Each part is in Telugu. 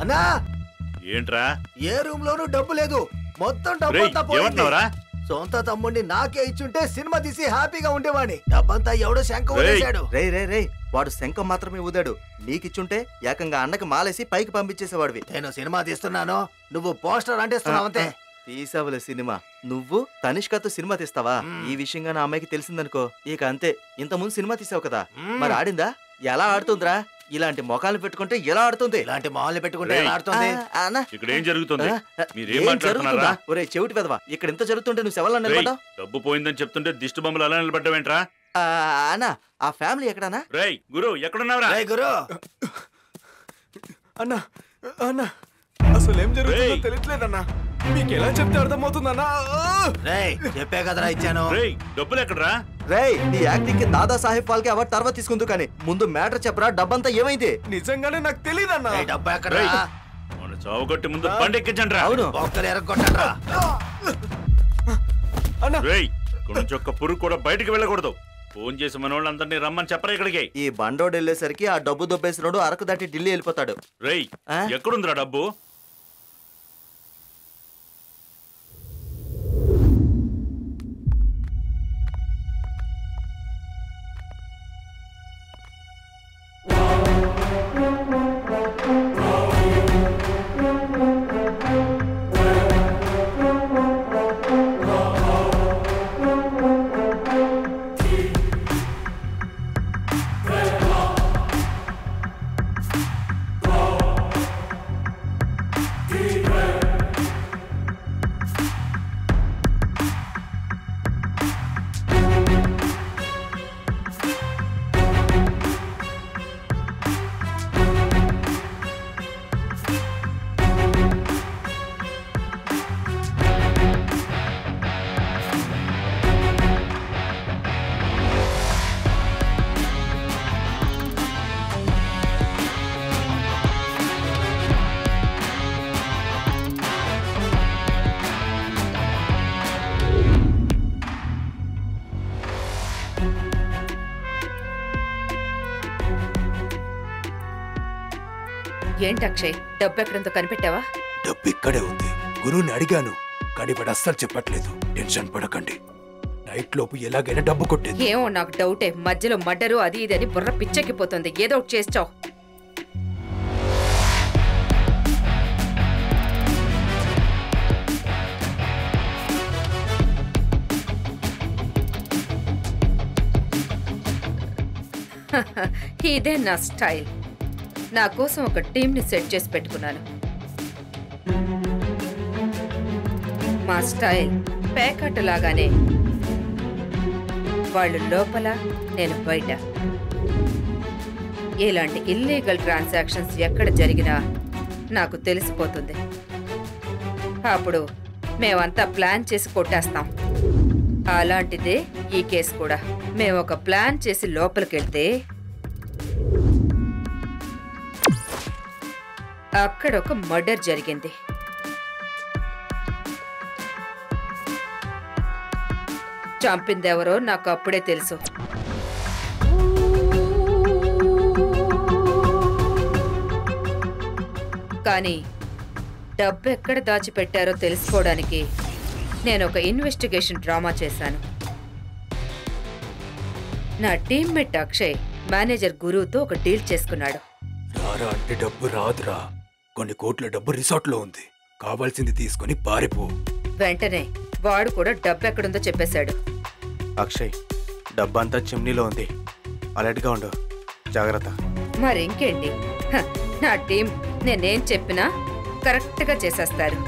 అన్నా ఏంట్రా? ఏ రూమ్ లోనూ డబ్బు లేదు, మొత్తం డబ్బంతా పోయింది. సొంత తమ్ముడిని నాకే ఇచ్చుంటే సినిమా తీసి హ్యాపీగా ఉండేవాడిని. డబ్బంతా ఎవడో శంఖం ఊదేశాడు. రే వాడు శంఖం మాత్రమే ఊదాడు. నీకిచ్చుంటే ఏకంగా అన్నకి మాలేసి పైకి పంపించేసేవాడివి. నేను సినిమా తీస్తున్నాను, నువ్వు పోస్టర్ అంటేస్తున్నావంతే. తీసావులే సినిమా. నువ్వు తనిష్కతో సినిమా తీస్తావా? ఈ విషయంగా నా అమ్మాయికి తెలిసిందనుకో ఇక అంతే. ఇంతకుముందు సినిమా తీసావు కదా, మరి ఆడిందా? ఎలా ఆడుతుందిరా? ఇలాంటి మొఖాలు పెట్టుకుంటే ఎలా ఆడుతుంది? ఇలాంటి మొహాలు పెట్టుకుంటే ఎలా ఆడుతుంది? ఇక్కడ ఏం జరుగుతుంది? మీరేం మాట్లాడుతున్నారా? ఒరే చెవిటి పెదవా, ఇక్కడ ఎంత జరుగుతుంటే నువ్వు శవల్లో నిలబడ్డావు? డబ్బు పోయిందని చెప్తుంటే దిష్టి బొమ్మలు అలా నిలబడ్డావేంట్రా? అన్నా ఆ ఫ్యామిలీ ఎక్కడన్నా? రేయ్ గురు ఎక్కడున్నావురా? గురు అన్నా అన్నా అసలు ఏం జరుగుతుందో తెలియట్లేదన్నా. మీకు ఎలా చెప్తే అర్థమవుతుందన్నా? చెప్పే కదరా ఇచ్చాను. డబ్బులు ఎక్కడరా? రేయ్ నీ యాక్టింగ్ కి దాదా సాహెబ్ ఫాల్కే అవార్డు తర్వాత తీసుకుందు, కానీ ముందు మ్యాటర్ చెప్పరా. డబ్బంతా ఏమైంది? నిజంగానే నాకు తెలియదన్నా. డబ్బు ఎక్కడరా? మన చావుగొట్టి ముందు బండి ఎక్కించండి రా. అవును ఒక్కరు ఎరగొట్టండి. ఇక్కడ నుంచి ఒక్క పురుగు కూడా బయటికి వెళ్ళకూడదు. ఫోన్ చేసి మన వాళ్ళందరినీ రమ్మని చెప్పరా ఇక్కడికి. ఈ బండోడు వెళ్ళేసరికి ఆ డబ్బు దొబ్బేసినోడు అరకు దాటి ఢిల్లీ వెళ్ళిపోతాడు. రేయ్ ఎక్కడుందిరా డబ్బు? ఏంటి అక్షయ్, డబ్బు ఎక్కడంతో కనిపెట్టావా? డబ్బు ఇక్కడే ఉంది. గురువుని అడిగాను కానీ వాడు అస్సలు చెప్పట్లేదు. టెన్షన్ పడకండి, నైట్ లోపు ఎలాగైనా డబ్బు కొట్టేది. ఏమో నాకు డౌటే, మధ్యలో మర్డరు అది ఇది అని బుర్ర పిచ్చెక్కిపోతుంది. ఏదో ఒకటి చేస్తావు. ఇదే నా స్టైల్. నా కోసం ఒక టీంని సెట్ చేసి పెట్టుకున్నాను. మా స్టైల్ పేకాట లాగానే, వాళ్ళు లోపల నేను బయట. ఇలాంటి ఇల్లీగల్ ట్రాన్సాక్షన్స్ ఎక్కడ జరిగినా నాకు తెలిసిపోతుంది. అప్పుడు మేమంతా ప్లాన్ చేసి కొట్టేస్తాం. అలాంటిదే ఈ కేసు కూడా. మేము ఒక ప్లాన్ చేసి లోపలికెళ్తే అక్కడ ఒక మర్డర్ జరిగింది. చంపిందెవరో నాకు అప్పుడే తెలుసు. కానీ డబ్బు ఎక్కడ దాచిపెట్టారో తెలుసుకోవడానికి నేను ఒక ఇన్వెస్టిగేషన్ డ్రామా చేశాను. నా టీమ్మేట్ అక్షయ్ మేనేజర్ గురువుతో ఒక డీల్ చేసుకున్నాడు. రారా అంటే డబ్బు రాదురా. కొన్ని కోట్ల డబ్బు రిసార్ట్ లో ఉంది, కావాల్సింది తీసుకుని పారిపో. వెంటనే వాడు కూడా డబ్బు ఎక్కడుందో చెప్పేశాడు. అక్షయ్, డబ్బంతా చిమ్నీలో ఉంది, అలర్ట్ గా ఉండు, జాగ్రత్త. మరి ఇంకేంటి, నా టీం నేనేం చెప్పినా కరెక్ట్ గా చేసేస్తారు.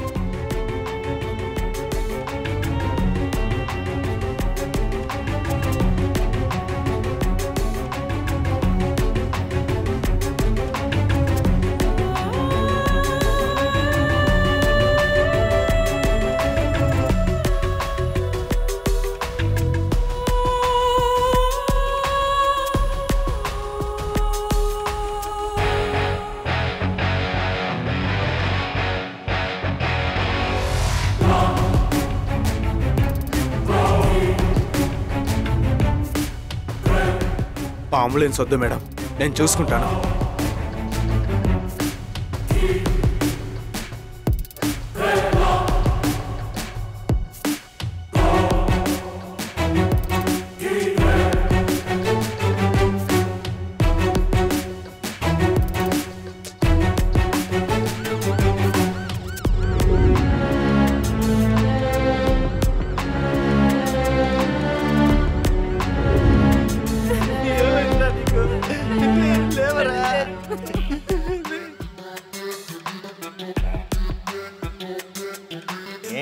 అంబులెన్స్ వద్దు మేడం, నేను చూసుకుంటాను.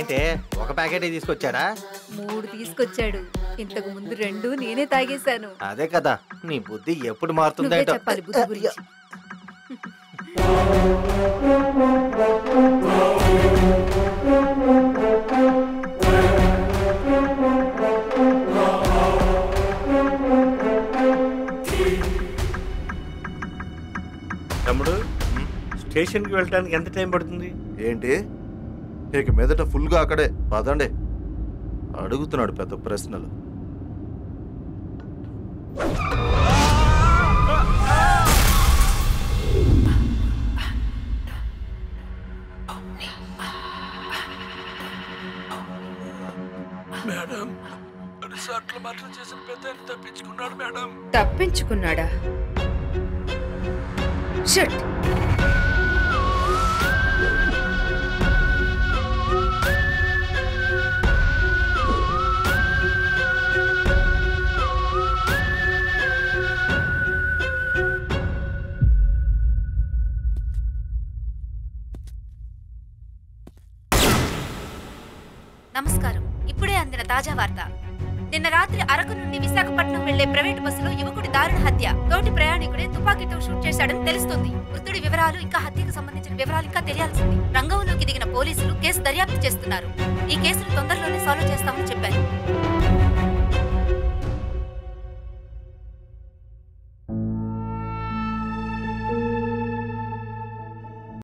ఏంటి ఒక ప్యాకెట్ తీసుకొచ్చారా? 3 తీసుకొచ్చాడు. ఇంతకు ముందు 2 నేనే తాగేశాను. అదే కదా, నీ బుద్ధి ఎప్పుడు నువ్వే మారుతుందేంటో. చెప్పాలి బుద్ధి గురించి. తమ్ముడు, స్టేషన్ కి వెళ్ళడానికి ఎంత టైం పడుతుంది? ఏంటి ఇక మీదట ఫుల్గా అక్కడే పదండి. అడుగుతున్నాడు పెద్ద ప్రశ్నలు. మేడం రిసార్ట్లో మర్డర్ చేసిన పెద్ద తప్పించుకున్నాడు మేడం. తప్పించుకున్నాడా? షట్! నమస్కారం. ఇప్పుడే అందిన తాజా వార్త. నిన్న రాత్రి అరకు నుండి విశాఖపట్నం వెళ్లే ప్రైవేట్ బస్సులో యువకుడి దారుణ హత్య. తోటి ప్రయాణికుడే తుపాకీతో షూట్ చేశాడని తెలుస్తుంది. మృతుడి వివరాలు ఇంకా హత్యకు సంబంధించిన వివరాలు ఇంకా తెలియాల్సింది. రంగంలోకి దిగిన పోలీసులు కేసు దర్యాప్తు చేస్తున్నారు. ఈ కేసును తొందరలోనే సాల్వ్ చేస్తామని చెప్పారు.